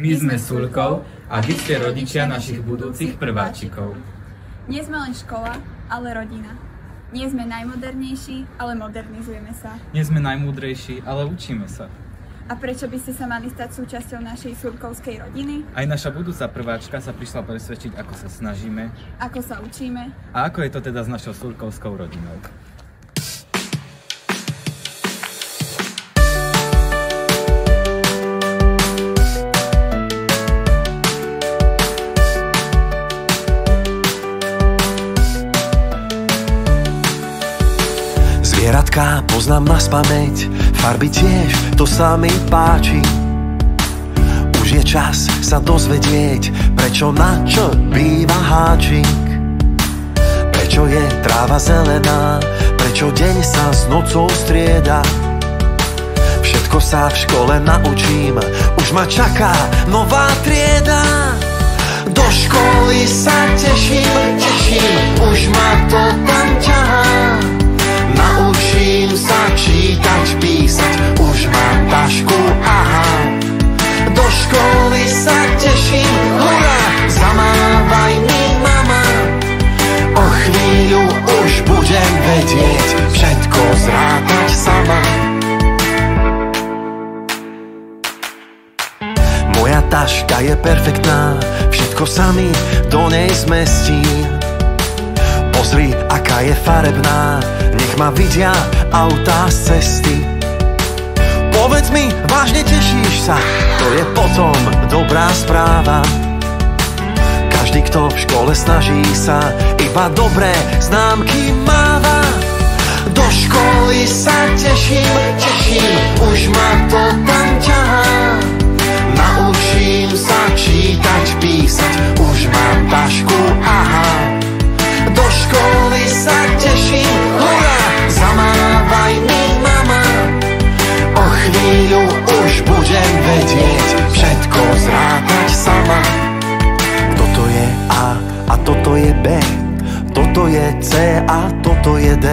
My sme Sulkov a vy ste rodičia našich budúcich prváčikov. Nie sme len škola, ale rodina. Nie sme najmodernejší, ale modernizujeme sa. Nie sme najmúdrejší, ale učíme sa. A prečo by ste sa mali stať súčasťou našej sulkovskej rodiny? Aj naša budúca prváčka sa prišla presvedčiť, ako sa snažíme, ako sa učíme a ako je to teda s našou sulkovskou rodinou. Zvieratka poznám naspamäť, farby tiež, to sa mi páči. Už je čas sa dozvedieť, prečo na čo býva háčik. Prečo je tráva zelená, prečo deň sa s nocou strieda. Všetko sa v škole naučím, už ma čaká nová trieda. Do školy sa teším, už ma to tam ťahá. Naučím sa čítať, písať, už mám tašku, aha. Do školy sa teším, hurá, zamávaj mi mama. O chvíľu už budem vedieť, všetko zrátať sama. Moja taška je perfektná, všetko sa mi do nej zmestí. Pozri, aká je farebná, nech ma vidia autá z cesty. Povedz mi, vážne tešíš sa, to je potom dobrá správa. Každý, kto v škole snaží sa, iba dobré známky máva. Do školy sa teším, už ma to tam ťahá. Naučím sa čítať, písať, už mám tašku, aha. Do školy sa teším, hurá, zamávaj mi mama. O chvíľu už budem vedieť, všetko zrátať sama. Toto je A a toto je B, toto je C a toto je D.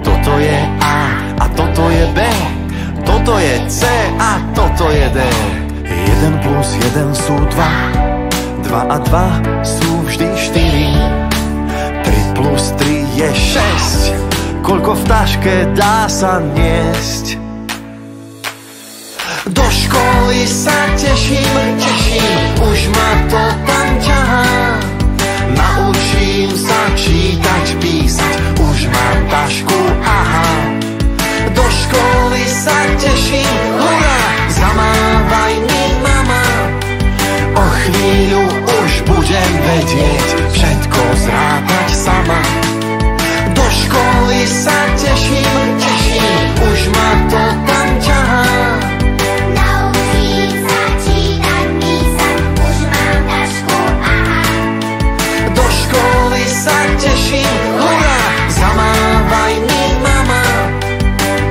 Toto je A a toto je B, toto je C a toto je D. 1 plus 1 sú 2, 2 a 2 sú vždy 4. 3 plus 3 je 6, koľko v taške dá sa niesť. Do školy sa teším, už ma to tam ťahá. Naučím sa čítať, písať, už mám tašku, aha. Do školy sa teším, hurá, zamávaj mi mama. O chvíľu už budem vedieť, všetko zrátať sama. Do školy sa teším, už ma to tam ťahá. Naučím sa čítať, písať, už mám tašku, aha. Do školy sa teším, hurá, zamávaj mi mama.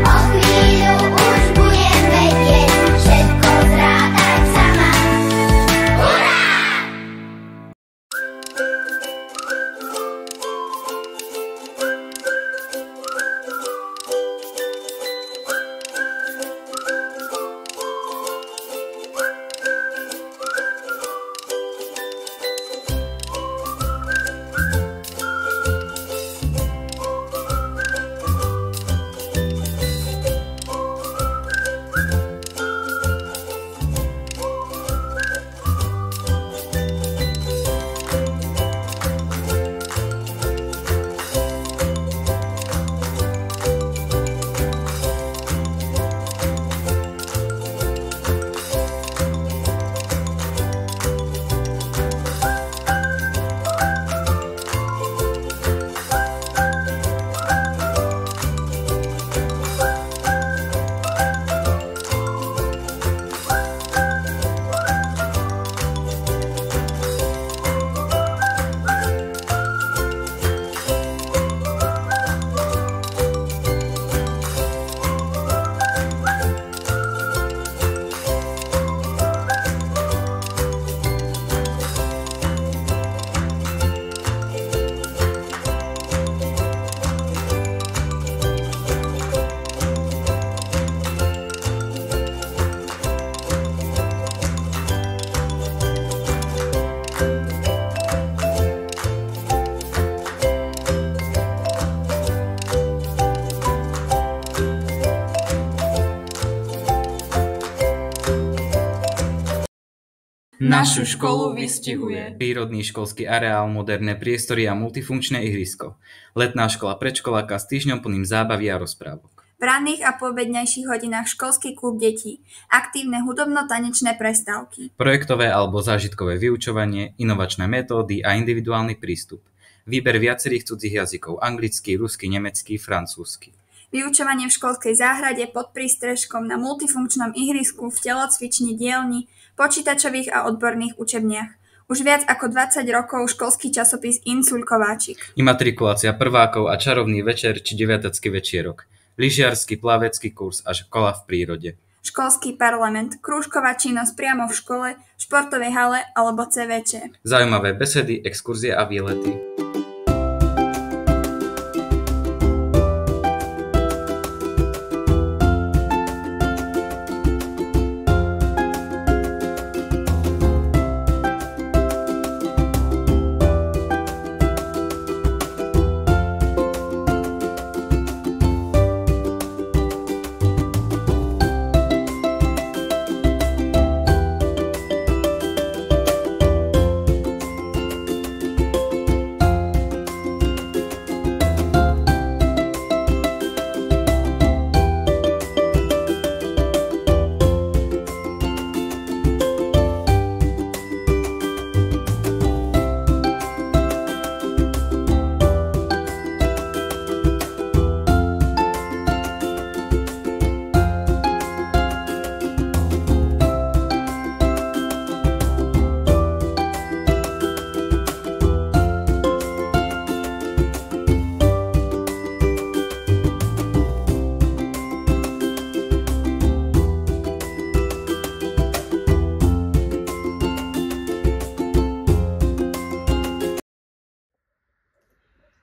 O chvíľu už budem vedieť, všetko zrátať sama. Hurá! Našu školu vystihuje prírodný školský areál, moderné priestory a multifunkčné ihrisko. Letná škola predškoláka s týždňom plným zábavy a rozprávok. V ranných a poobednejších hodinách školský klub detí, aktívne hudobno-tanečné prestávky, Projektové alebo zážitkové vyučovanie, inovačné metódy a individuálny prístup. Výber viacerých cudzích jazykov, anglicky, rusky, nemecký, francúzsky. vyučovanie v školskej záhrade pod prístrežkom na multifunkčnom ihrisku, v telocvični, dielni, počítačových a odborných učebniach. Už viac ako 20 rokov školský časopis Insuľ Kováčik. Imatrikulácia prvákov a čarovný večer či deviatacký večierok. Lyžiarsky, plavecký kurz a škola v prírode. Školský parlament, krúžková činnosť priamo v škole, športovej hale alebo CVČ. Zaujímavé besedy, exkurzie a výlety.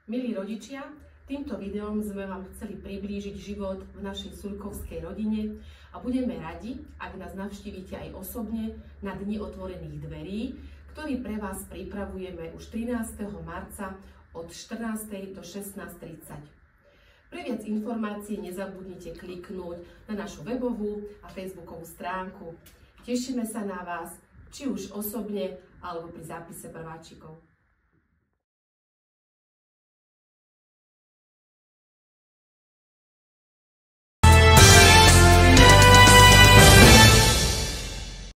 Milí rodičia, týmto videom sme vám chceli priblížiť život v našej suľkovskej rodine a budeme radi, ak nás navštívite aj osobne na Dni otvorených dverí, ktorý pre vás pripravujeme už 13. marca od 14. do 16:30. Pre viac informácií nezabudnite kliknúť na našu webovú a facebookovú stránku. Tešíme sa na vás, či už osobne alebo pri zápise prváčikov.